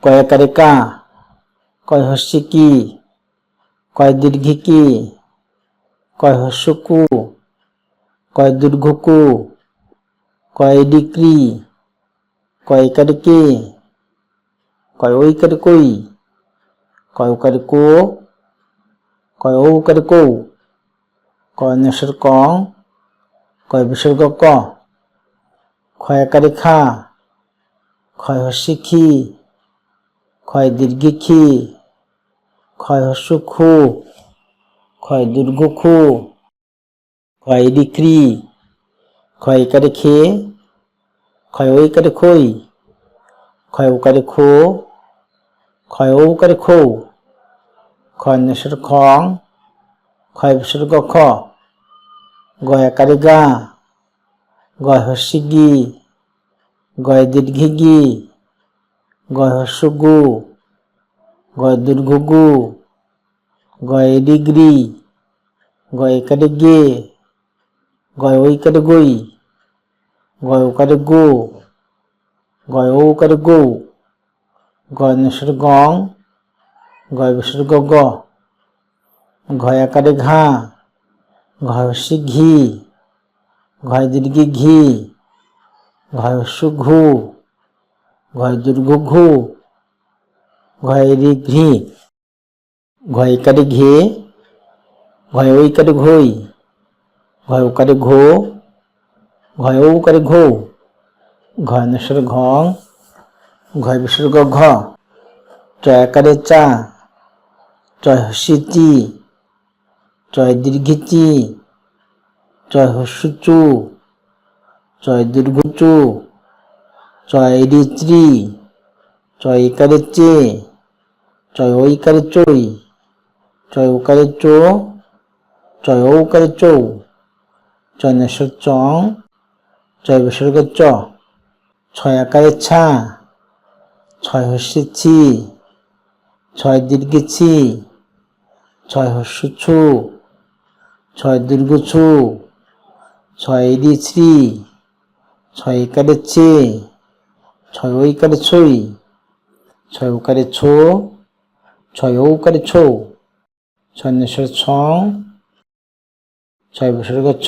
কয়াকারে কা, কয় হস্যে কি, কয় দীর্ঘে কি, কয় হস্য কু, কয় দীর্ঘ কু, কয় ডিক্রি, কয় একারে কে, কয় ঐকারে কই, কয় উকারে কো, কয় ঔকারে কৌ, কয় নস্যর কং, কয় বিসর্গ ক, ক্ষয়াকারে খা, ক্ষয় হস্যে খি, ক্ষয় দীর্ঘে খি, ক্ষয় হস্য খু, ক্ষয় দীর্ঘ খু, ক্ষয় ডিক্রি, ক্ষয় একারে খে, ক্ষয় ঐকারে খই, ক্ষয় উকারে খো, ক্ষয় ঔকারে খৌ, ক্ষয় নস্যর খং, ক্ষয় বিসর্গ খ, গয়াকারে গা, গয় হস্যে গি, গয় দীর্ঘে গি, গয় হস্য গু, গয় দীর্ঘ গু, গয় ডিগ্রি, গয় একারে গে, গয় ঐকারে গই, গয় উকারে গো, গয় ঔকারে গৌ, গয় নস্যর গং, গয় বিসর্গ গ, ঘয়াকারে ঘা, ঘয় হস্যে ঘি, ঘয় দীর্ঘে ঘি, ঘয় হস্য ঘু, ঘয় দীর্ঘ ঘু, ঘয় ঘৃ, ঘয় একারে ঘে, ঘয় ঐকারে ঘই, ঘয় উকারে ঘো, ঘয় ঔকারে ঘৌ, ঘয় নস্যর ঘং, ঘয় বিসর্গ ঘ, চয়াকারে চা, চয় হস্যে চি, চয় দীর্ঘে চি, চয় হস্য চু, চয় দীর্ঘ চু, চয় ঋ, চয় একারে চে, চয় ঐকারে চই, চয় উকারে চো, চয় ঔকারে চৌ, চয় নস্যর চং, চয় বিসর্গ চ, ছয়াকারে ছা, ছয় হস্যে ছি, ছয় দীর্ঘে ছি, ছয় হস্য ছু, ছয় দীর্ঘ ছু, ছয় ঋ, ছয় একারে চে, ছয় ঐকারে ছই, ছয় উকারে ছো, ছয় ঔকারে ছৌ, ছয় নস্যর ছং, ছয় বিসর্গ ছ।